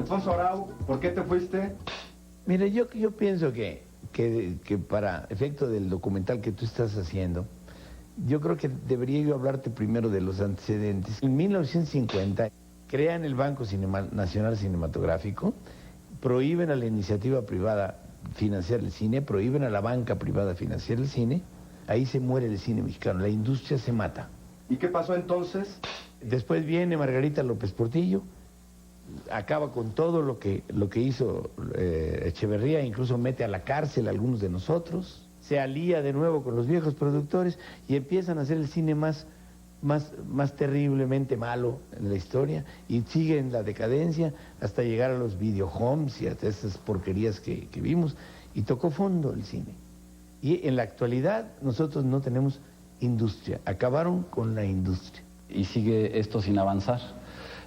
Alfonso Arau, ¿por qué te fuiste? Mire, yo pienso que para efecto del documental que tú estás haciendo, yo creo que debería yo hablarte primero de los antecedentes. En 1950 crean el Banco Nacional Cinematográfico, prohíben a la iniciativa privada financiar el cine, prohíben a la banca privada financiar el cine, ahí se muere el cine mexicano, la industria se mata. ¿Y qué pasó entonces? Después viene Margarita López Portillo, acaba con todo lo que hizo Echeverría, incluso mete a la cárcel a algunos de nosotros, se alía de nuevo con los viejos productores y empiezan a hacer el cine más terriblemente malo en la historia y sigue en la decadencia hasta llegar a los videohomes y hasta esas porquerías que vimos, y tocó fondo el cine. Y en la actualidad nosotros no tenemos industria, acabaron con la industria. Y sigue esto sin avanzar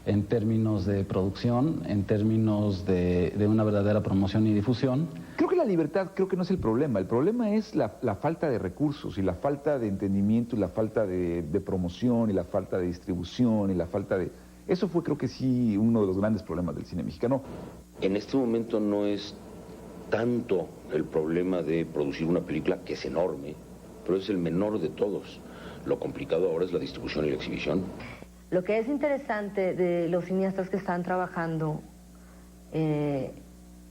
en términos de producción, en términos de una verdadera promoción y difusión. Creo que la libertad no es el problema es la falta de recursos y la falta de entendimiento y la falta de promoción y la falta de distribución y la falta de... Eso fue, creo que sí, uno de los grandes problemas del cine mexicano. En este momento no es tanto el problema de producir una película, que es enorme, pero es el menor de todos. Lo complicado ahora es la distribución y la exhibición. Lo que es interesante de los cineastas que están trabajando en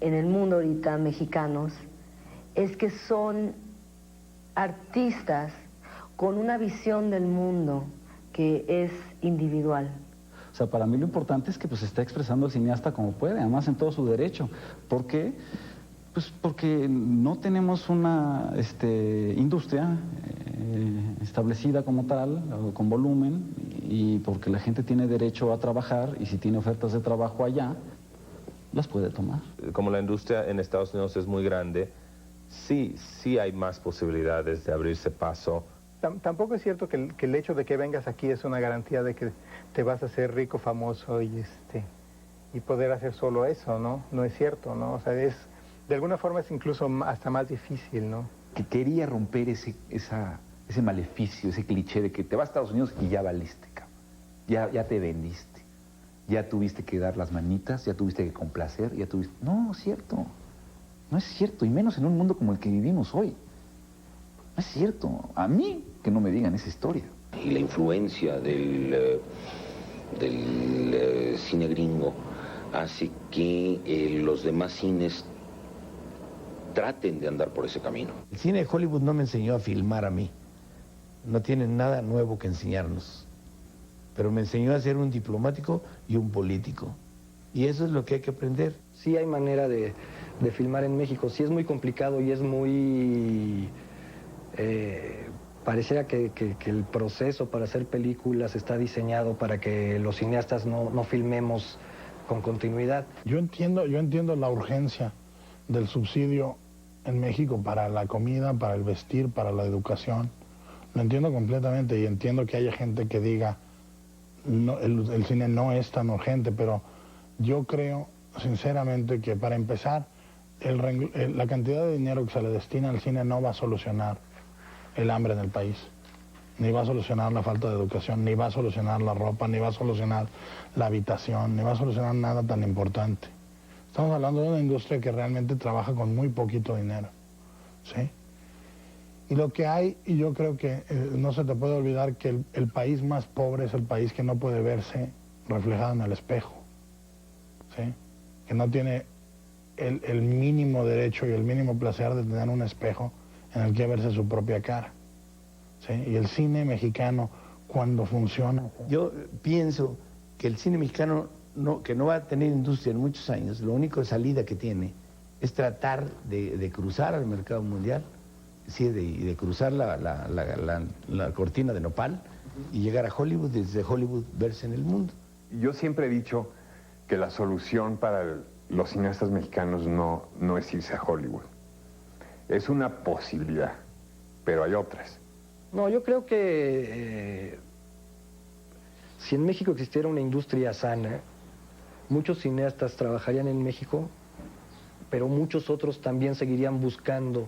el mundo ahorita, mexicanos, es que son artistas con una visión del mundo que es individual. O sea, para mí lo importante es que pues está expresando el cineasta como puede, además en todo su derecho. ¿Por qué? Pues porque no tenemos una industria establecida como tal, o con volumen, y porque la gente tiene derecho a trabajar, y si tiene ofertas de trabajo allá, las puede tomar. Como la industria en Estados Unidos es muy grande, sí hay más posibilidades de abrirse paso. Tampoco es cierto que el hecho de que vengas aquí es una garantía de que te vas a hacer rico, famoso y poder hacer solo eso, ¿no? No es cierto, ¿no? O sea, de alguna forma es incluso hasta más difícil, ¿no? Que quería romper ese maleficio, ese cliché de que te vas a Estados Unidos y ya valiste, cabrón. Ya te vendiste. Ya tuviste que dar las manitas, ya tuviste que complacer, ya tuviste... No, es cierto. No es cierto, y menos en un mundo como el que vivimos hoy. No es cierto. A mí, que no me digan esa historia. Y la influencia del cine gringo hace que los demás cines traten de andar por ese camino. El cine de Hollywood no me enseñó a filmar a mí. No tienen nada nuevo que enseñarnos. Pero me enseñó a ser un diplomático y un político. Y eso es lo que hay que aprender. Sí hay manera de filmar en México. Sí es muy complicado y es muy... pareciera que el proceso para hacer películas está diseñado para que los cineastas no filmemos con continuidad. Yo entiendo la urgencia del subsidio en México para la comida, para el vestir, para la educación. Lo entiendo completamente y entiendo que haya gente que diga no, el cine no es tan urgente, pero yo creo sinceramente que para empezar la cantidad de dinero que se le destina al cine no va a solucionar el hambre en el país, ni va a solucionar la falta de educación, ni va a solucionar la ropa, ni va a solucionar la habitación, ni va a solucionar nada tan importante. Estamos hablando de una industria que realmente trabaja con muy poquito dinero, ¿sí? Y lo que hay, y yo creo que no se te puede olvidar que el país más pobre es el país que no puede verse reflejado en el espejo, ¿sí? Que no tiene el mínimo derecho y el mínimo placer de tener un espejo en el que verse su propia cara, ¿sí? Y el cine mexicano, cuando funciona... Yo pienso que el cine mexicano, que no va a tener industria en muchos años, lo único salida que tiene es tratar de cruzar al mercado mundial, sí, de cruzar la cortina de nopal y llegar a Hollywood, desde Hollywood verse en el mundo. Yo siempre he dicho que la solución para los cineastas mexicanos no es irse a Hollywood. Es una posibilidad, pero hay otras. No, yo creo que si en México existiera una industria sana, muchos cineastas trabajarían en México, pero muchos otros también seguirían buscando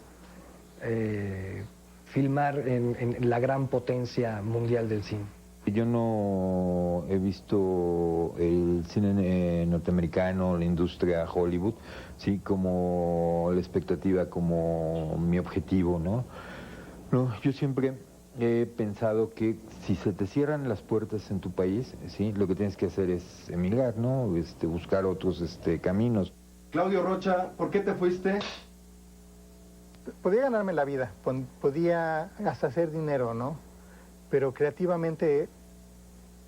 filmar en la gran potencia mundial del cine. Yo no he visto el cine norteamericano, la industria Hollywood, sí, como la expectativa, como mi objetivo, ¿no? No, yo siempre he pensado que si se te cierran las puertas en tu país, sí, lo que tienes que hacer es emigrar, ¿no? Buscar otros caminos. Claudio Rocha, ¿por qué te fuiste? Podía ganarme la vida, podía hasta hacer dinero, ¿no? Pero creativamente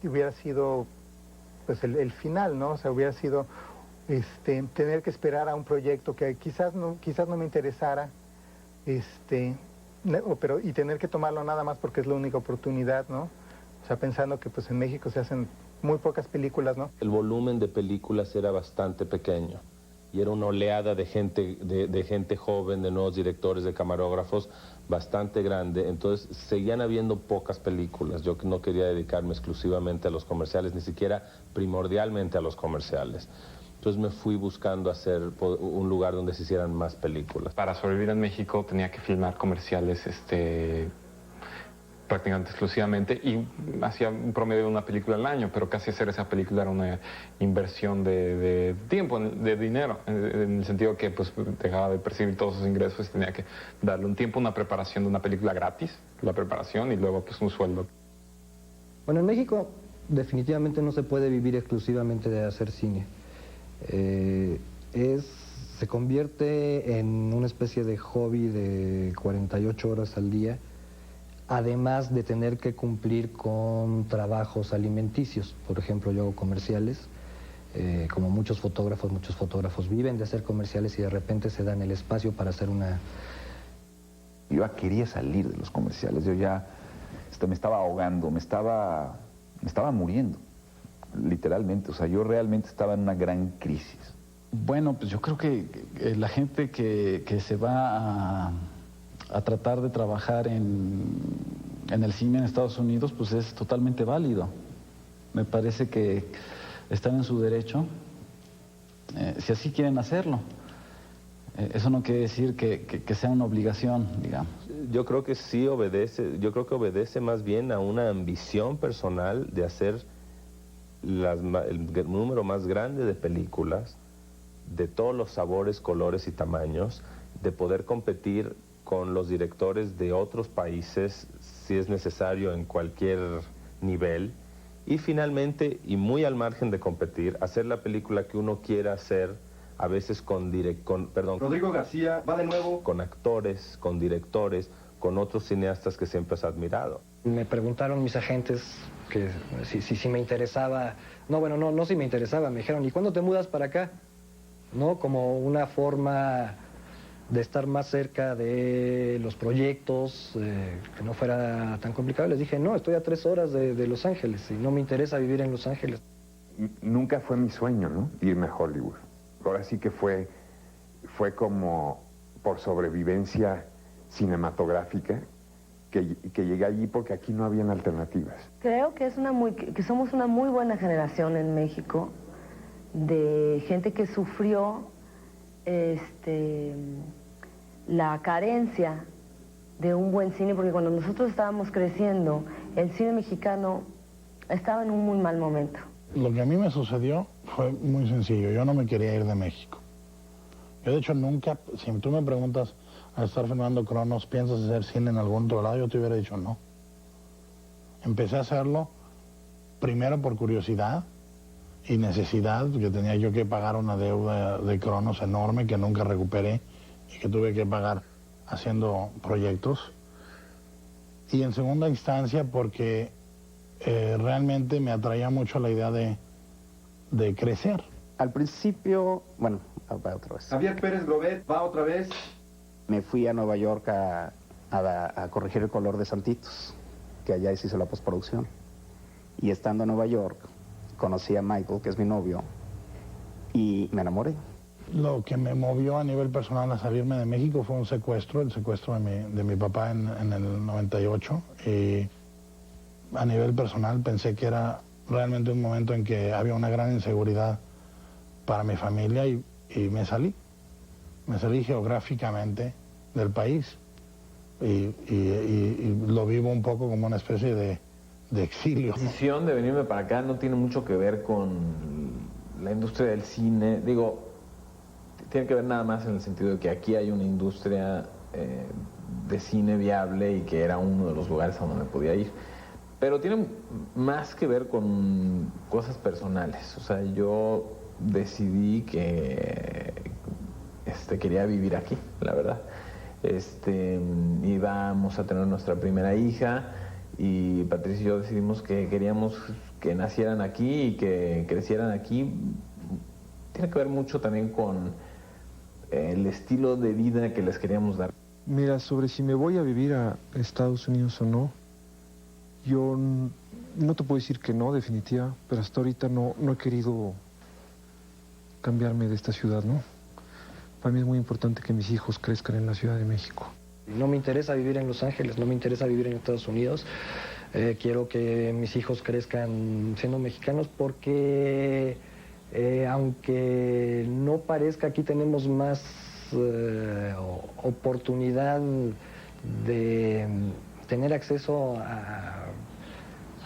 hubiera sido pues el final, ¿no? O sea, hubiera sido tener que esperar a un proyecto que quizás no me interesara, pero y tener que tomarlo nada más porque es la única oportunidad, ¿no? O sea, pensando que pues en México se hacen muy pocas películas, ¿no? El volumen de películas era bastante pequeño y era una oleada de gente joven, de nuevos directores, de camarógrafos, bastante grande. Entonces seguían habiendo pocas películas. Yo no quería dedicarme exclusivamente a los comerciales, ni siquiera primordialmente a los comerciales. Entonces me fui buscando hacer un lugar donde se hicieran más películas. Para sobrevivir en México tenía que filmar comerciales prácticamente exclusivamente, y hacía un promedio de una película al año, pero casi hacer esa película era una inversión de tiempo, de dinero, en el sentido que pues dejaba de percibir todos esos ingresos y tenía que darle un tiempo, una preparación de una película gratis, la preparación, y luego pues un sueldo. Bueno, en México definitivamente no se puede vivir exclusivamente de hacer cine. Se convierte en una especie de hobby de 48 horas al día, además de tener que cumplir con trabajos alimenticios. Por ejemplo, yo hago comerciales, como muchos fotógrafos viven de hacer comerciales y de repente se dan el espacio para hacer una... Yo ya quería salir de los comerciales, yo ya me estaba ahogando, me estaba muriendo, literalmente. O sea, yo realmente estaba en una gran crisis. Bueno, pues yo creo que la gente que se va a tratar de trabajar en el cine en Estados Unidos, pues es totalmente válido. Me parece que están en su derecho, si así quieren hacerlo. Eso no quiere decir que sea una obligación, digamos. Yo creo que sí obedece más bien a una ambición personal de hacer el número más grande de películas, de todos los sabores, colores y tamaños, de poder competir con los directores de otros países, si es necesario, en cualquier nivel, y finalmente, y muy al margen de competir, hacer la película que uno quiera hacer, a veces Rodrigo García va de nuevo. Con actores, con directores, con otros cineastas que siempre has admirado. Me preguntaron mis agentes que si me interesaba, no si me interesaba, me dijeron, ¿y cuándo te mudas para acá? ¿No? Como una forma de estar más cerca de los proyectos, que no fuera tan complicado. Les dije, no, estoy a 3 horas de Los Ángeles y no me interesa vivir en Los Ángeles. Nunca fue mi sueño, ¿no? Irme a Hollywood. Ahora sí que fue como por sobrevivencia cinematográfica que llegué allí, porque aquí no habían alternativas. Creo que somos una muy buena generación en México de gente que sufrió la carencia de un buen cine, porque cuando nosotros estábamos creciendo, el cine mexicano estaba en un muy mal momento. Lo que a mí me sucedió fue muy sencillo. Yo no me quería ir de México. Yo, de hecho, nunca, si tú me preguntas al estar filmando Cronos, ¿piensas hacer cine en algún otro lado? Yo te hubiera dicho no. Empecé a hacerlo primero por curiosidad y necesidad, que tenía yo que pagar una deuda de Cronos enorme que nunca recuperé y que tuve que pagar haciendo proyectos. Y en segunda instancia porque realmente me atraía mucho la idea de crecer. Al principio, bueno, va otra vez. Javier Pérez Grobet va otra vez. Me fui a Nueva York a corregir el color de Santitos, que allá se hizo la postproducción. Y estando en Nueva York, conocí a Michael, que es mi novio, y me enamoré. Lo que me movió a nivel personal a salirme de México fue un secuestro, el secuestro de mi papá en el 98. Y a nivel personal pensé que era realmente un momento en que había una gran inseguridad para mi familia y me salí. Me salí geográficamente del país y lo vivo un poco como una especie de exilio. La decisión de venirme para acá no tiene mucho que ver con la industria del cine. Digo, tiene que ver nada más en el sentido de que aquí hay una industria de cine viable y que era uno de los lugares a donde me podía ir. Pero tiene más que ver con cosas personales. O sea, yo decidí que quería vivir aquí, la verdad. Íbamos a tener nuestra primera hija y Patricia y yo decidimos que queríamos que nacieran aquí y que crecieran aquí. Tiene que ver mucho también con el estilo de vida que les queríamos dar. Mira, sobre si me voy a vivir a Estados Unidos o no, yo no te puedo decir que no, definitiva, pero hasta ahorita no he querido cambiarme de esta ciudad, ¿no? Para mí es muy importante que mis hijos crezcan en la Ciudad de México. No me interesa vivir en Los Ángeles, no me interesa vivir en Estados Unidos. Quiero que mis hijos crezcan siendo mexicanos porque aunque no parezca, aquí tenemos más oportunidad de tener acceso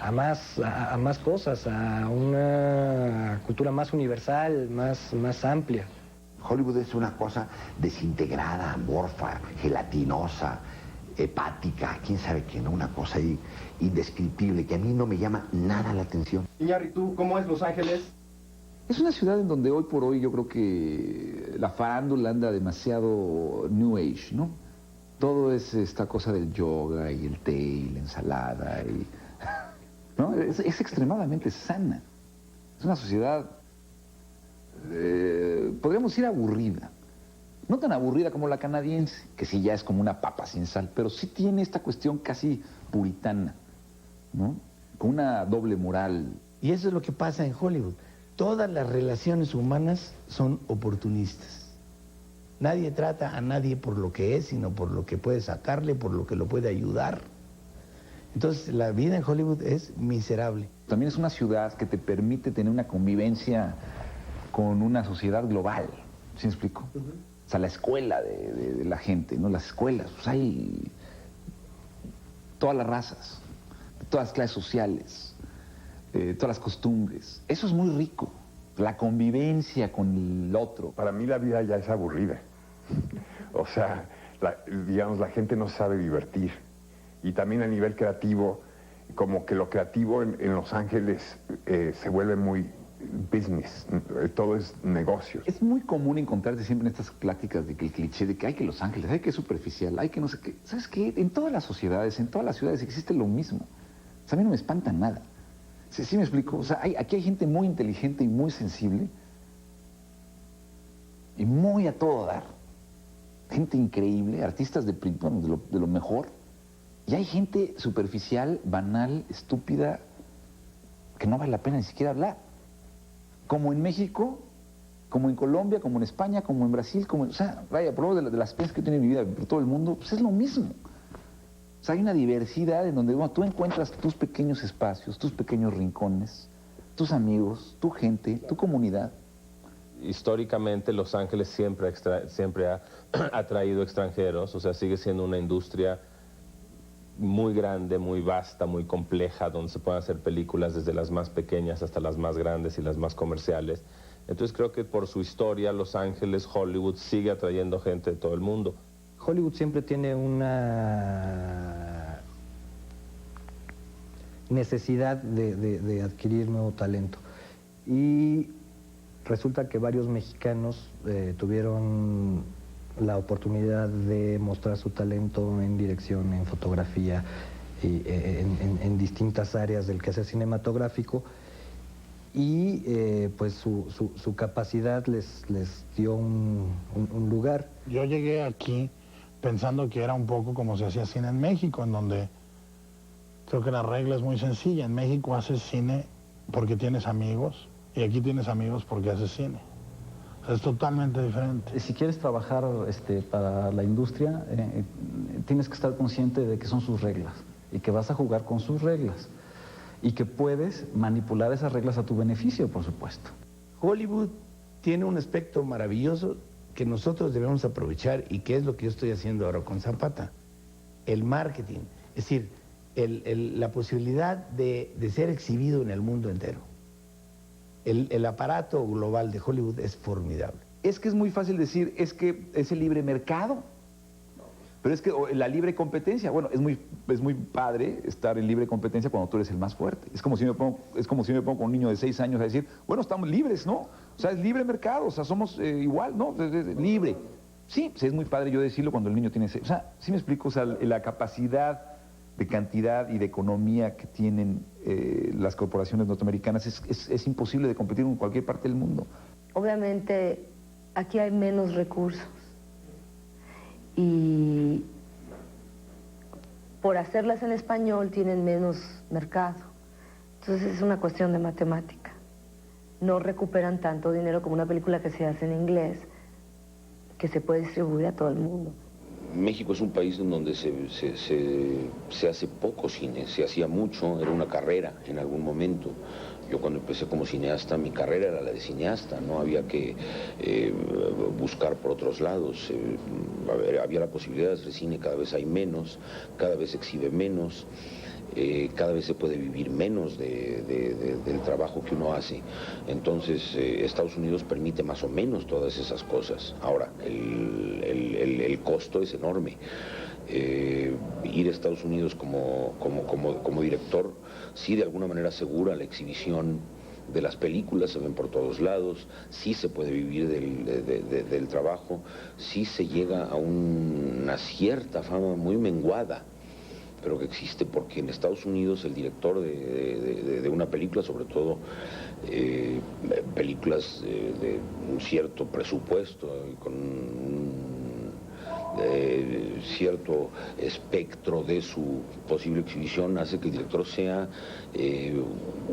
a más cosas, a una cultura más universal, más amplia. Hollywood es una cosa desintegrada, amorfa, gelatinosa, hepática, quién sabe qué, ¿no? Una cosa ahí indescriptible que a mí no me llama nada la atención. Iñárritu, ¿cómo es Los Ángeles? Es una ciudad en donde hoy por hoy yo creo que la farándula anda demasiado New Age, ¿no? Todo es esta cosa del yoga y el té y la ensalada, ¿no? Es extremadamente sana. Es una sociedad, podríamos decir, aburrida. No tan aburrida como la canadiense, que sí ya es como una papa sin sal, pero sí tiene esta cuestión casi puritana, ¿no? Con una doble moral. Y eso es lo que pasa en Hollywood. Todas las relaciones humanas son oportunistas. Nadie trata a nadie por lo que es, sino por lo que puede sacarle, por lo que lo puede ayudar. Entonces, la vida en Hollywood es miserable. También es una ciudad que te permite tener una convivencia con una sociedad global. ¿Sí me explico? O sea, la escuela de la gente, ¿no? Las escuelas, pues hay todas las razas, todas las clases sociales, todas las costumbres. Eso es muy rico. La convivencia con el otro. Para mí la vida ya es aburrida. O sea, digamos, la gente no sabe divertir. Y también a nivel creativo, como que lo creativo en Los Ángeles se vuelve muy business, todo es negocios. Es muy común encontrarte siempre en estas pláticas de que el cliché de que hay que Los Ángeles, hay que superficial, hay que no sé qué. ¿Sabes qué? En todas las sociedades, en todas las ciudades existe lo mismo. O sea, a mí no me espanta nada. ¿Sí me explico? O sea, aquí hay gente muy inteligente y muy sensible y muy a todo dar. Gente increíble, artistas de lo mejor. Y hay gente superficial, banal, estúpida, que no vale la pena ni siquiera hablar. Como en México, como en Colombia, como en España, como en Brasil, o sea, vaya, por lo menos de las experiencias que tiene mi vida por todo el mundo, pues es lo mismo. O sea, hay una diversidad en donde tú encuentras tus pequeños espacios, tus pequeños rincones, tus amigos, tu gente, tu comunidad. Históricamente Los Ángeles siempre ha atraído extranjeros, o sea, sigue siendo una industria muy grande, muy vasta, muy compleja, donde se pueden hacer películas desde las más pequeñas hasta las más grandes y las más comerciales. Entonces creo que por su historia, Los Ángeles, Hollywood, sigue atrayendo gente de todo el mundo. Hollywood siempre tiene una necesidad de adquirir nuevo talento. Y resulta que varios mexicanos tuvieron la oportunidad de mostrar su talento en dirección, en fotografía, y en distintas áreas del quehacer cinematográfico, y pues su capacidad les dio un lugar. Yo llegué aquí pensando que era un poco como se hacía cine en México, en donde creo que la regla es muy sencilla. En México haces cine porque tienes amigos, y aquí tienes amigos porque haces cine. Es totalmente diferente. Si quieres trabajar para la industria, tienes que estar consciente de que son sus reglas y que vas a jugar con sus reglas y que puedes manipular esas reglas a tu beneficio, por supuesto. Hollywood tiene un aspecto maravilloso que nosotros debemos aprovechar y que es lo que yo estoy haciendo ahora con Zapata. El marketing. Es decir, la posibilidad de ser exhibido en el mundo entero. El aparato global de Hollywood es formidable. Es que es muy fácil decir, es que es el libre mercado. Pero es que la libre competencia, bueno, es muy padre estar en libre competencia cuando tú eres el más fuerte. Es como si me pongo con un niño de 6 años a decir, bueno, estamos libres, ¿no? O sea, es libre mercado, o sea, somos igual, ¿no? Libre. Sí, pues es muy padre yo decirlo cuando el niño tiene 6. O sea, sí me explico, o sea, la capacidad de cantidad y de economía que tienen las corporaciones norteamericanas es imposible de competir en cualquier parte del mundo. Obviamente, aquí hay menos recursos. Y por hacerlas en español tienen menos mercado. Entonces es una cuestión de matemática. No recuperan tanto dinero como una película que se hace en inglés, que se puede distribuir a todo el mundo. México es un país en donde se hace poco cine, se hacía mucho, era una carrera en algún momento. Yo cuando empecé como cineasta, mi carrera era la de cineasta, no había que buscar por otros lados. Había la posibilidad de hacer cine, cada vez hay menos, cada vez se exhibe menos, cada vez se puede vivir menos del trabajo que uno hace. Entonces, Estados Unidos permite más o menos todas esas cosas. Ahora, el costo es enorme. Ir a Estados Unidos como director sí de alguna manera asegura la exhibición de las películas, se ven por todos lados, sí se puede vivir del trabajo, sí se llega a una cierta fama muy menguada, pero que existe porque en Estados Unidos el director de una película, sobre todo películas de un cierto presupuesto, con cierto espectro de su posible exhibición, hace que el director sea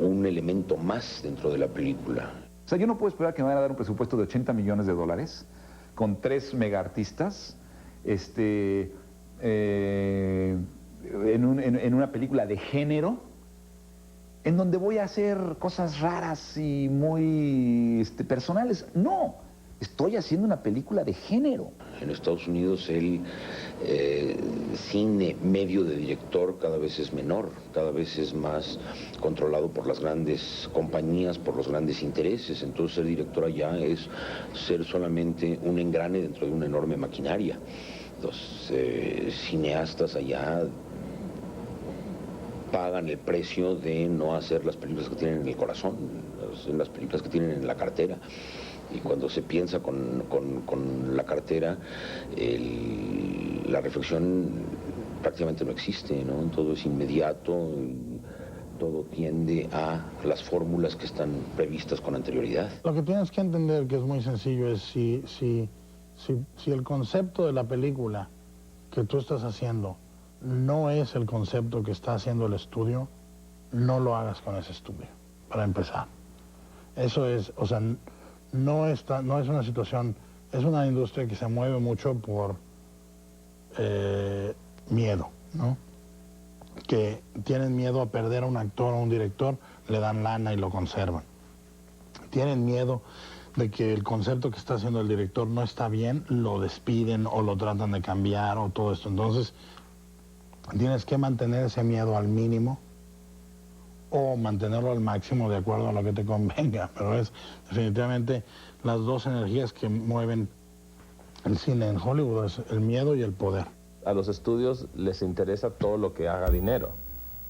un elemento más dentro de la película. O sea, yo no puedo esperar que me vayan a dar un presupuesto de $80 millones con 3 megaartistas en una película de género en donde voy a hacer cosas raras y muy personales. No, estoy haciendo una película de género. En Estados Unidos el cine medio de director cada vez es menor, cada vez es más controlado por las grandes compañías, por los grandes intereses. Entonces ser director allá es ser solamente un engrane dentro de una enorme maquinaria. Los cineastas allá pagan el precio de no hacer las películas que tienen en el corazón, las películas que tienen en la cartera. Y cuando se piensa con la cartera, la reflexión prácticamente no existe, ¿no? Todo es inmediato, todo tiende a las fórmulas que están previstas con anterioridad. Lo que tienes que entender, que es muy sencillo, es si el concepto de la película que tú estás haciendo no es el concepto que está haciendo el estudio, no lo hagas con ese estudio, para empezar. Eso es, o sea, no es una situación, es una industria que se mueve mucho por miedo, ¿no? Que tienen miedo a perder a un actor o a un director, le dan lana y lo conservan. Tienen miedo de que el concepto que está haciendo el director no está bien, lo despiden o lo tratan de cambiar o todo esto. Entonces, tienes que mantener ese miedo al mínimo o mantenerlo al máximo de acuerdo a lo que te convenga, pero es definitivamente las dos energías que mueven el cine en Hollywood, es el miedo y el poder. A los estudios les interesa todo lo que haga dinero.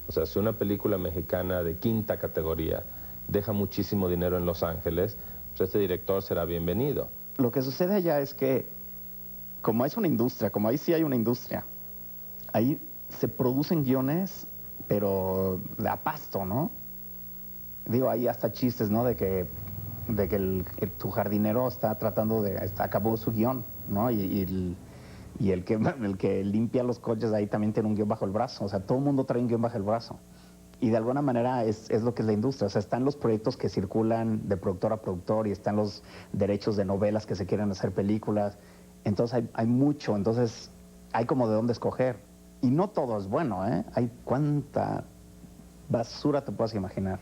O sea, si una película mexicana de 5ª categoría deja muchísimo dinero en Los Ángeles, pues este director será bienvenido. Lo que sucede allá es que, como es una industria, como ahí sí hay una industria, ahí se producen guiones, pero a pasto, ¿no? Digo, hay hasta chistes, ¿no? De que tu jardinero está tratando acabó su guión, ¿no? Y el que limpia los coches ahí también tiene un guión bajo el brazo. O sea, todo el mundo trae un guión bajo el brazo. Y de alguna manera es lo que es la industria. O sea, están los proyectos que circulan de productor a productor y están los derechos de novelas que se quieren hacer películas. Entonces hay mucho, entonces hay como de dónde escoger. Y no todo es bueno, ¿eh? Hay cuánta basura te puedas imaginar.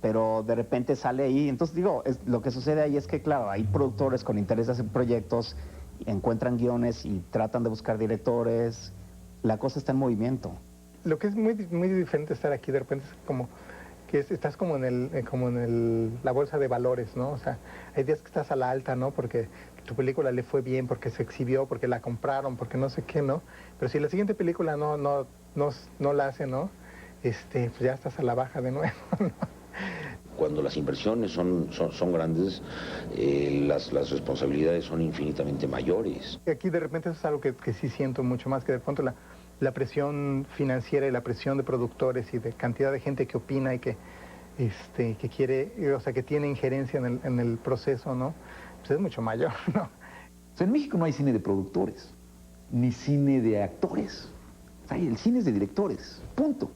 Pero de repente sale ahí. Entonces digo, lo que sucede ahí es que, claro, hay productores con intereses en proyectos, encuentran guiones y tratan de buscar directores. La cosa está en movimiento. lo que es muy diferente estar aquí de repente es como que estás como en la bolsa de valores, ¿no? O sea, hay días que estás a la alta, ¿no? Porque tu película le fue bien, porque se exhibió, porque la compraron, porque no sé qué, ¿no? Pero si la siguiente película no la hace, ¿no? Pues ya estás a la baja de nuevo, ¿no? Cuando las inversiones son grandes, las responsabilidades son infinitamente mayores. Aquí de repente eso es algo que sí siento mucho más, que de pronto la presión financiera y la presión de productores y de cantidad de gente que opina y que quiere, o sea, que tiene injerencia en el proceso, ¿no? Pues es mucho mayor, ¿no? O sea, en México no hay cine de productores, ni cine de actores. O sea, el cine es de directores, punto.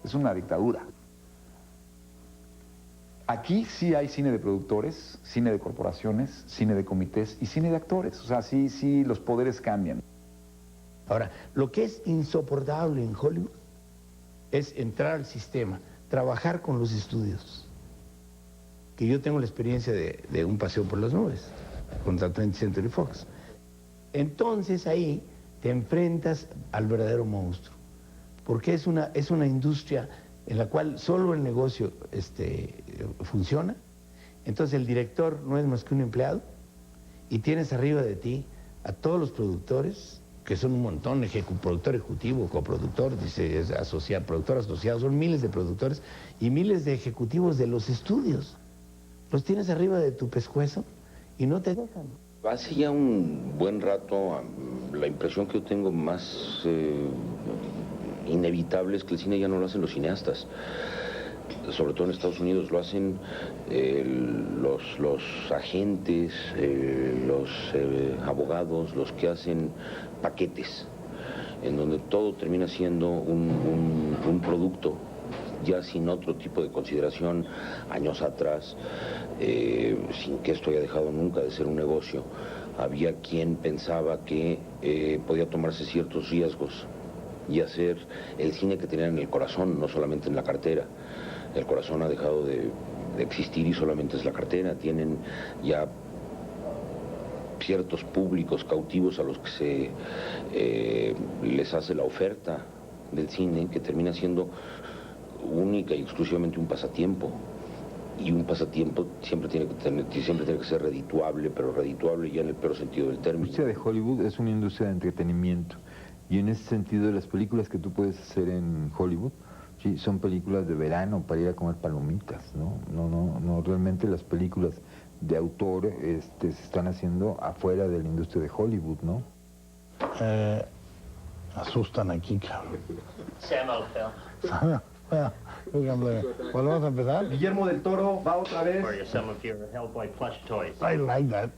Es una dictadura. Aquí sí hay cine de productores, cine de corporaciones, cine de comités y cine de actores. O sea, sí los poderes cambian. Ahora, lo que es insoportable en Hollywood es entrar al sistema, trabajar con los estudios. Que yo tengo la experiencia de un paseo por las nubes, contra 20th Century Fox. Entonces ahí te enfrentas al verdadero monstruo, porque es una industria en la cual solo el negocio funciona. Entonces el director no es más que un empleado y tienes arriba de ti a todos los productores, que son un montón, productor ejecutivo, coproductor, productor asociado, son miles de productores y miles de ejecutivos de los estudios. Los tienes arriba de tu pescuezo y no te dejan. Hace ya un buen rato, la impresión que yo tengo más inevitable es que el cine ya no lo hacen los cineastas. Sobre todo en Estados Unidos lo hacen los agentes, los abogados, los que hacen paquetes, en donde todo termina siendo un producto, ya sin otro tipo de consideración. Años atrás, sin que esto haya dejado nunca de ser un negocio, había quien pensaba que podía tomarse ciertos riesgos y hacer el cine que tenían en el corazón, no solamente en la cartera. El corazón ha dejado de existir y solamente es la cartera. Tienen ya ciertos públicos cautivos a los que se les hace la oferta del cine, que termina siendo única y exclusivamente un pasatiempo. Y un pasatiempo siempre tiene que ser redituable, pero redituable ya en el peor sentido del término. La industria de Hollywood es una industria de entretenimiento, y en ese sentido las películas que tú puedes hacer en Hollywood, sí, son películas de verano para ir a comer palomitas, no, realmente las películas de autor se están haciendo afuera de la industria de Hollywood, ¿no? Asustan aquí, cabrón. Sam ¿Volvemos a empezar? Guillermo del Toro va otra vez. I like that.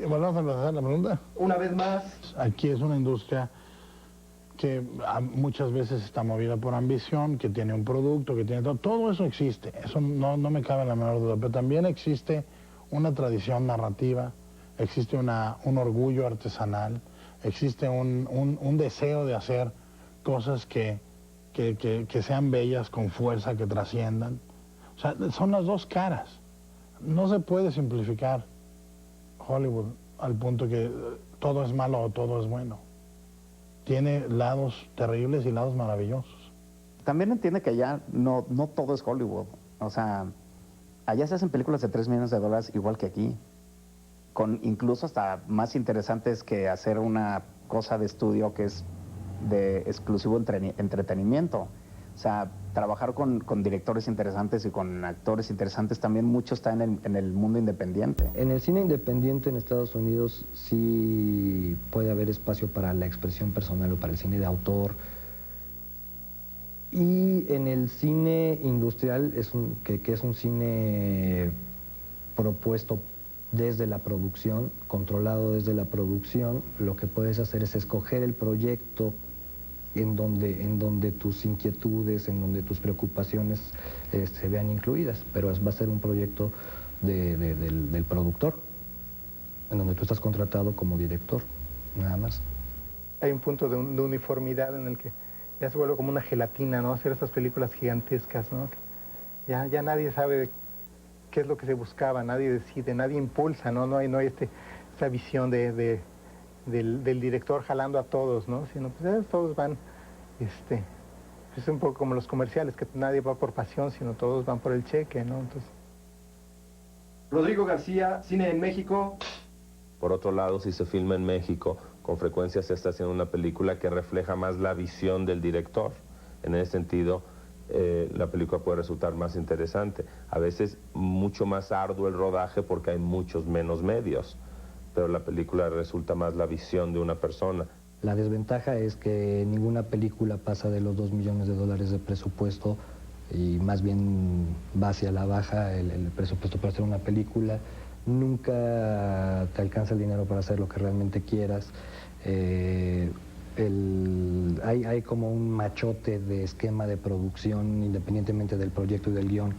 ¿Volvemos a empezar la pregunta? Una vez más. Aquí es una industria que muchas veces está movida por ambición, que tiene un producto, que tiene todo eso existe, eso no me cabe la menor duda, pero también existe una tradición narrativa, existe un orgullo artesanal, existe un deseo de hacer cosas que sean bellas, con fuerza, que trasciendan. O sea, son las dos caras. No se puede simplificar Hollywood al punto que todo es malo o todo es bueno. Tiene lados terribles y lados maravillosos. También entiende que allá no todo es Hollywood. O sea, allá se hacen películas de $3 millones igual que aquí, con incluso hasta más interesantes que hacer una cosa de estudio que es de exclusivo entretenimiento. O sea, trabajar con directores interesantes y con actores interesantes también mucho está en el mundo independiente. En el cine independiente en Estados Unidos sí puede haber espacio para la expresión personal o para el cine de autor. Y en el cine industrial, que es un cine propuesto desde la producción, controlado desde la producción, lo que puedes hacer es escoger el proyecto en donde tus inquietudes, en donde tus preocupaciones se vean incluidas, pero va a ser un proyecto del productor, en donde tú estás contratado como director, nada más. Hay un punto de uniformidad en el que ya se vuelve como una gelatina, ¿no? Hacer estas películas gigantescas, ¿no? Ya nadie sabe qué es lo que se buscaba, nadie decide, nadie impulsa, ¿no? No hay esta visión del director jalando a todos, ¿no? Sino pues todos van Es un poco como los comerciales, que nadie va por pasión, sino todos van por el cheque, ¿no? Entonces... Rodrigo García, cine en México. Por otro lado, si se filma en México, con frecuencia se está haciendo una película que refleja más la visión del director. En ese sentido, la película puede resultar más interesante. A veces mucho más arduo el rodaje porque hay muchos menos medios, pero la película resulta más la visión de una persona. La desventaja es que ninguna película pasa de los $2 millones de presupuesto y más bien va hacia la baja el presupuesto para hacer una película. Nunca te alcanza el dinero para hacer lo que realmente quieras. Hay como un machote de esquema de producción independientemente del proyecto y del guión.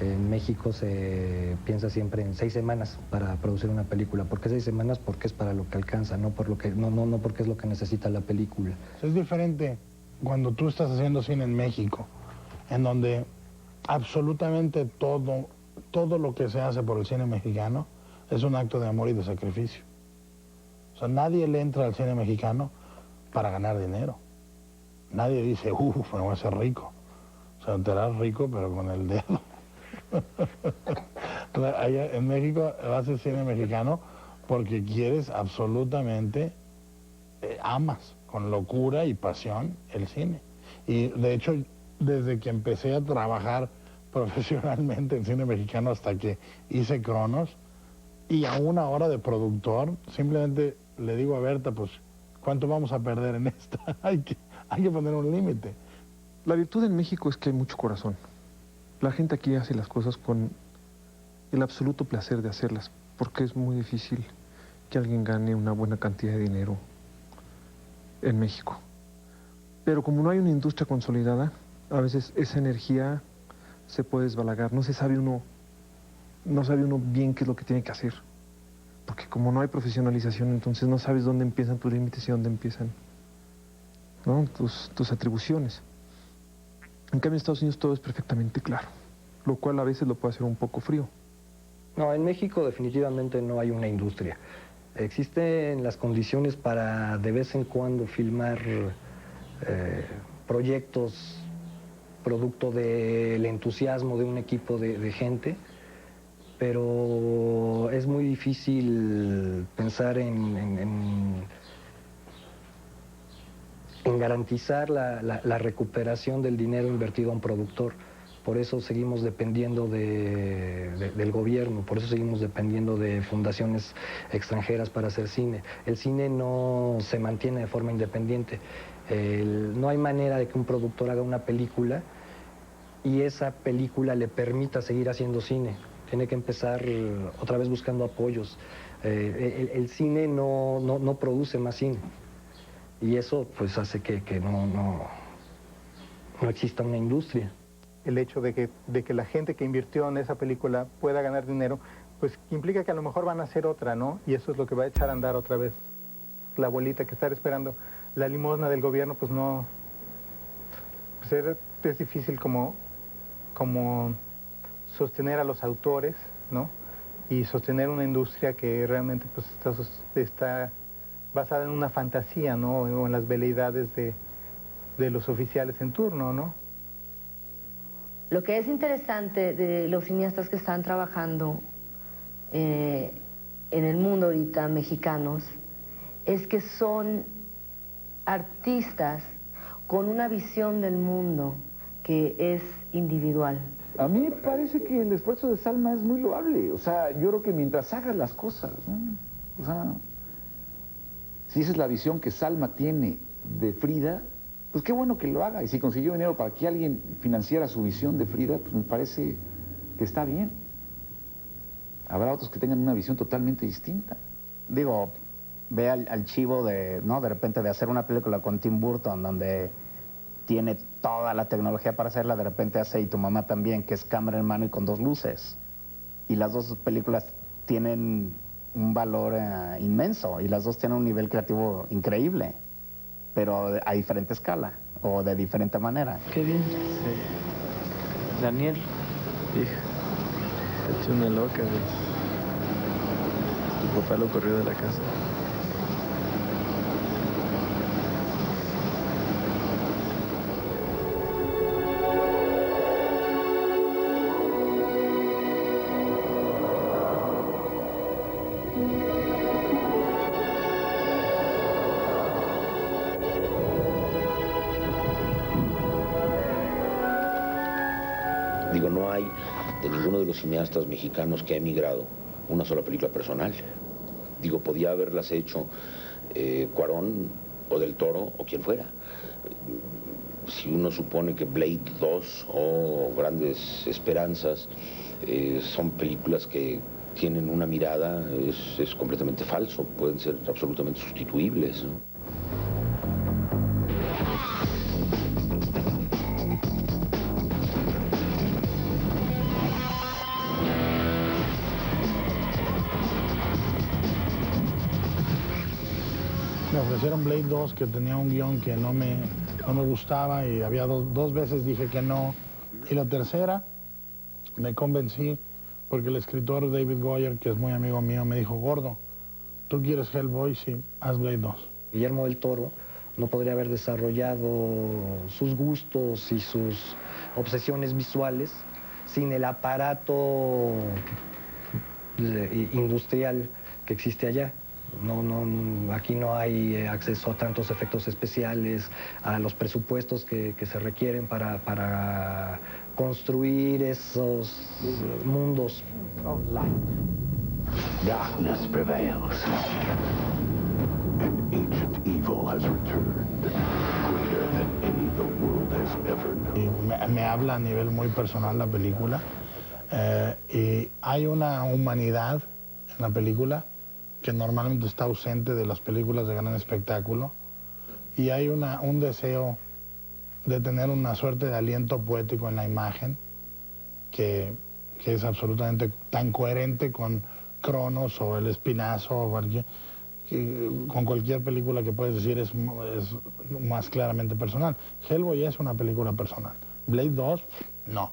En México se piensa siempre en 6 semanas para producir una película. ¿Por qué 6 semanas? Porque es para lo que alcanza, no porque es lo que necesita la película. Es diferente cuando tú estás haciendo cine en México, en donde absolutamente todo lo que se hace por el cine mexicano es un acto de amor y de sacrificio. O sea, nadie le entra al cine mexicano para ganar dinero. Nadie dice, me voy a hacer rico. O sea, te harás rico, pero con el dedo. Allá en México vas a hacer cine mexicano porque quieres absolutamente, amas con locura y pasión el cine. Y de hecho, desde que empecé a trabajar profesionalmente en cine mexicano hasta que hice Cronos, y aún ahora de productor, simplemente le digo a Berta, pues, ¿cuánto vamos a perder en esta? hay que poner un límite. La virtud en México es que hay mucho corazón. La gente aquí hace las cosas con el absoluto placer de hacerlas, porque es muy difícil que alguien gane una buena cantidad de dinero en México. Pero como no hay una industria consolidada, a veces esa energía se puede desbalagar. No sabe uno bien qué es lo que tiene que hacer. Porque como no hay profesionalización, entonces no sabes dónde empiezan tus límites y dónde empiezan, ¿no?, tus atribuciones. En cambio, en Estados Unidos todo es perfectamente claro, lo cual a veces lo puede hacer un poco frío. No, en México definitivamente no hay una industria. Existen las condiciones para de vez en cuando filmar proyectos producto del entusiasmo de un equipo de gente, pero es muy difícil pensar en garantizar la recuperación del dinero invertido a un productor. Por eso seguimos dependiendo del gobierno, por eso seguimos dependiendo de fundaciones extranjeras para hacer cine. El cine no se mantiene de forma independiente. No hay manera de que un productor haga una película y esa película le permita seguir haciendo cine. Tiene que empezar otra vez buscando apoyos. El cine no produce más cine. Y eso pues hace que no exista una industria. El hecho de que la gente que invirtió en esa película pueda ganar dinero, pues implica que a lo mejor van a hacer otra, ¿no? Y eso es lo que va a echar a andar otra vez la abuelita, que estar esperando la limosna del gobierno, pues no... Pues es difícil como sostener a los autores, ¿no? Y sostener una industria que realmente pues está basada en una fantasía, ¿no? O en las veleidades de los oficiales en turno, ¿no? Lo que es interesante de los cineastas que están trabajando en el mundo ahorita, mexicanos, es que son artistas con una visión del mundo que es individual. A mí me parece que el esfuerzo de Salma es muy loable. O sea, yo creo que mientras hagas las cosas, ¿no? O sea, si esa es la visión que Salma tiene de Frida, pues qué bueno que lo haga. Y si consiguió dinero para que alguien financiara su visión de Frida, pues me parece que está bien. Habrá otros que tengan una visión totalmente distinta. Digo, ve al chivo de repente de hacer una película con Tim Burton, donde tiene toda la tecnología para hacerla, de repente hace Y tu mamá también, que es cámara en mano y con 2 luces. Y las dos películas tienen un valor inmenso, y las dos tienen un nivel creativo increíble, pero a diferente escala, o de diferente manera. Qué bien. Sí. Daniel, hija, ha hecho una loca, güey. Tu papá lo corrió de la casa. hay de ninguno de los cineastas mexicanos que ha emigrado una sola película personal. Digo, podía haberlas hecho Cuarón o Del Toro o quien fuera. Si uno supone que Blade 2 o Grandes Esperanzas son películas que tienen una mirada, es completamente falso, pueden ser absolutamente sustituibles, ¿no? Me ofrecieron Blade 2, que tenía un guión que no me gustaba, y había dos veces dije que no. Y la tercera me convencí porque el escritor David Goyer, que es muy amigo mío, me dijo: gordo, ¿tú quieres Hellboy? Sí, haz Blade 2. Guillermo del Toro no podría haber desarrollado sus gustos y sus obsesiones visuales sin el aparato industrial que existe allá. Aquí no hay acceso a tantos efectos especiales, a los presupuestos que se requieren para construir esos mundos. Darkness prevails, and ancient evil has returned, greater than any the world has ever known. Y me habla a nivel muy personal la película, y hay una humanidad en la película que normalmente está ausente de las películas de gran espectáculo, y hay un deseo de tener una suerte de aliento poético en la imagen que es absolutamente tan coherente con Cronos o El Espinazo o con cualquier película que puedes decir es más claramente personal. Hellboy es una película personal. Blade 2, no.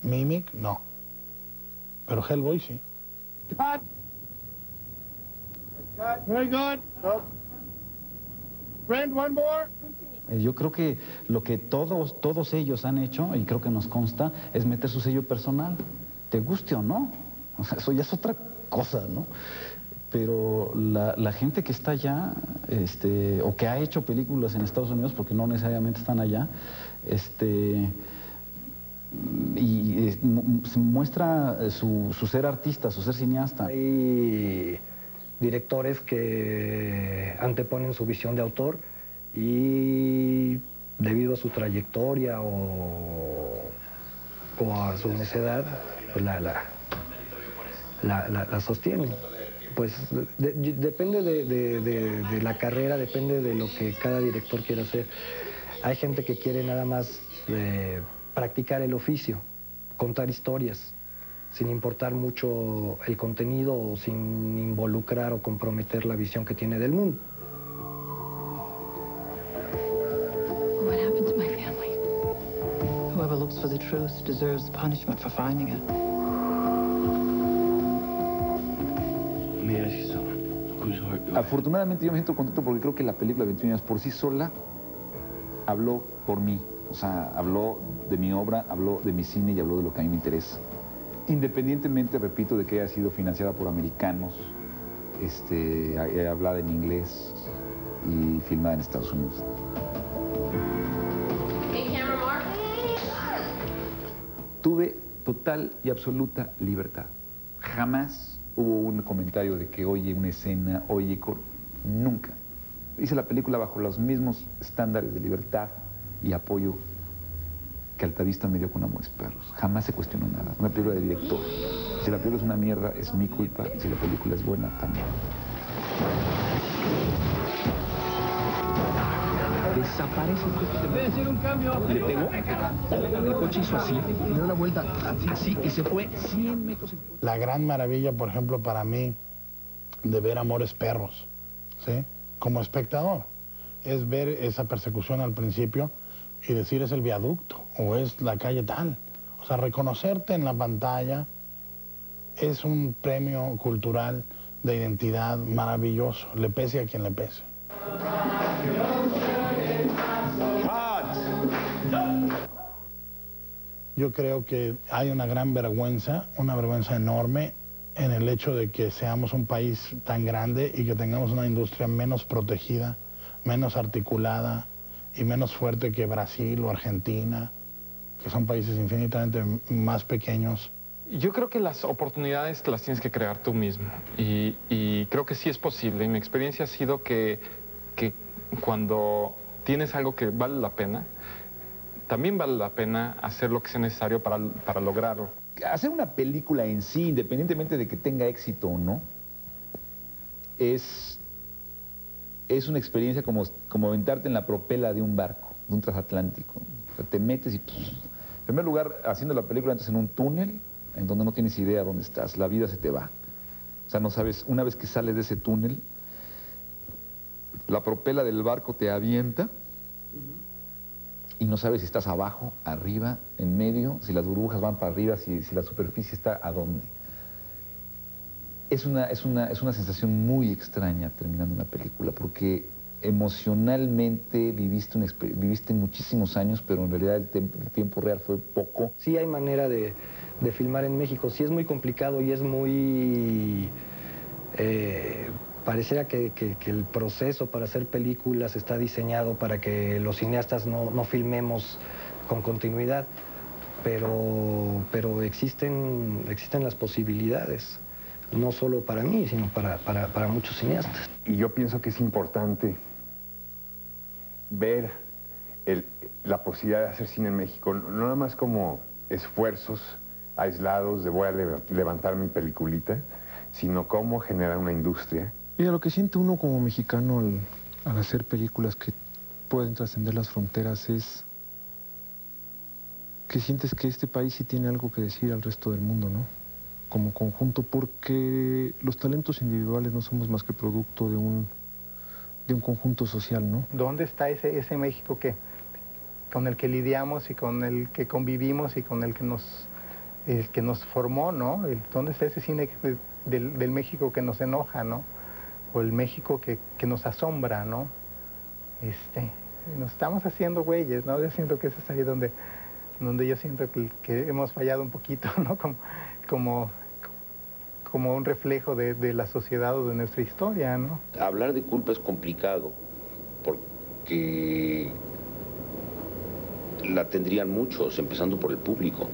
Mimic, no. Pero Hellboy sí. Cut. Very good. Friend, one more. Yo creo que lo que todos ellos han hecho, y creo que nos consta, es meter su sello personal, te guste o no. O sea, eso ya es otra cosa, ¿no? Pero la gente que está allá, o que ha hecho películas en Estados Unidos, porque no necesariamente están allá, muestra su ser artista, su ser cineasta. Hay directores que anteponen su visión de autor y debido a su trayectoria o a su necedad, pues la sostienen. Pues depende de la carrera, depende de lo que cada director quiera hacer. Hay gente que quiere nada más practicar el oficio, contar historias, sin importar mucho el contenido o sin involucrar o comprometer la visión que tiene del mundo. What happened to my family? Whoever looks for the truth deserves punishment for finding it. Afortunadamente yo me siento contento porque creo que la película 21 años por sí sola habló por mí. O sea, habló de mi obra, habló de mi cine y habló de lo que a mí me interesa. Independientemente, repito, de que haya sido financiada por americanos, hablada en inglés y filmada en Estados Unidos. Tuve total y absoluta libertad. Jamás hubo un comentario de que oye una escena, nunca. Hice la película bajo los mismos estándares de libertad y apoyo que Altavista me dio con Amores Perros. Jamás se cuestionó nada. Una película de director. Si la película es una mierda, es mi culpa. Y si la película es buena, también. Desaparece el coche. Debe decir un cambio. Le pegó. El coche hizo así. Le dio la vuelta así y se fue 100 metros. La gran maravilla, por ejemplo, para mí, de ver Amores Perros, ¿sí? Como espectador, es ver esa persecución al principio y decir es el viaducto o es la calle tal. O sea, reconocerte en la pantalla es un premio cultural de identidad maravilloso, le pese a quien le pese. Yo creo que hay una gran vergüenza, una vergüenza enorme en el hecho de que seamos un país tan grande y que tengamos una industria menos protegida, menos articulada y menos fuerte que Brasil o Argentina que son países infinitamente más pequeños. Yo creo que las oportunidades las tienes que crear tú mismo y creo que sí es posible. Y mi experiencia ha sido que cuando tienes algo que vale la pena, también vale la pena hacer lo que sea necesario para lograrlo. Hacer una película en sí, independientemente de que tenga éxito o no, es una experiencia como aventarte en la propela de un barco, de un transatlántico. O sea, te metes y... En primer lugar, haciendo la película entras en un túnel en donde no tienes idea dónde estás, la vida se te va. O sea, no sabes, una vez que sales de ese túnel, la propela del barco te avienta y no sabes si estás abajo, arriba, en medio, si las burbujas van para arriba, si la superficie está a dónde. Es una sensación muy extraña terminando una película, porque emocionalmente viviste muchísimos años, pero en realidad el tiempo real fue poco. Sí hay manera de filmar en México, sí es muy complicado y es muy... pareciera que el proceso para hacer películas está diseñado para que los cineastas no filmemos con continuidad, pero existen las posibilidades, no solo para mí, sino para muchos cineastas. Y yo pienso que es importante ver la posibilidad de hacer cine en México, no nada más como esfuerzos aislados de voy a levantar mi peliculita, sino cómo generar una industria. Mira, lo que siente uno como mexicano al hacer películas que pueden trascender las fronteras es que sientes que este país sí tiene algo que decir al resto del mundo, ¿no? Como conjunto, porque los talentos individuales no somos más que producto de un conjunto social, ¿no? ¿Dónde está ese México con el que lidiamos y con el que convivimos y con el que nos formó, ¿no? ¿Dónde está ese cine del México que nos enoja, ¿no? O el México que nos asombra, ¿no? Nos estamos haciendo güeyes, ¿no? Yo siento que eso es ahí donde yo siento que hemos fallado un poquito, ¿no? Como un reflejo de la sociedad o de nuestra historia, ¿no? Hablar de culpa es complicado, porque la tendrían muchos, empezando por el público,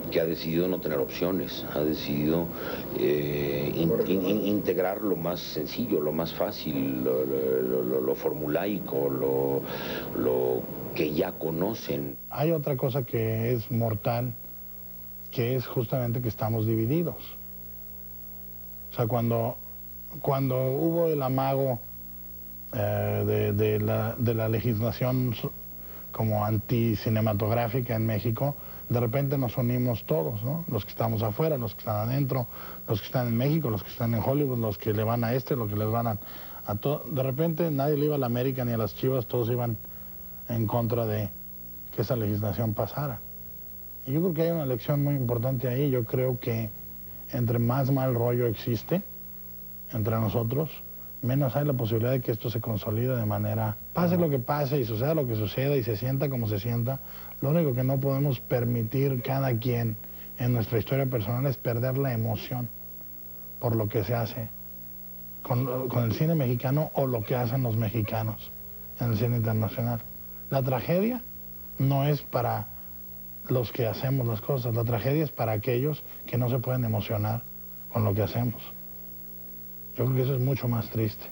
que ha decidido no tener opciones, ha decidido integrar lo más sencillo, lo más fácil, lo formulaico, lo que ya conocen. Hay otra cosa que es mortal, que es justamente que estamos divididos. O sea, cuando hubo el amago de la legislación como anticinematográfica en México, de repente nos unimos todos, ¿no? Los que estamos afuera, los que están adentro, los que están en México, los que están en Hollywood, los que le van a los que les van a todo. De repente nadie le iba a la América ni a las Chivas, todos iban en contra de que esa legislación pasara. Y yo creo que hay una lección muy importante ahí. Yo creo que entre más mal rollo existe entre nosotros, menos hay la posibilidad de que esto se consolide de manera... Pase lo que pase y suceda lo que suceda y se sienta como se sienta, lo único que no podemos permitir cada quien en nuestra historia personal es perder la emoción por lo que se hace con el cine mexicano o lo que hacen los mexicanos en el cine internacional. La tragedia no es para los que hacemos las cosas, la tragedia es para aquellos que no se pueden emocionar con lo que hacemos. Yo creo que eso es mucho más triste.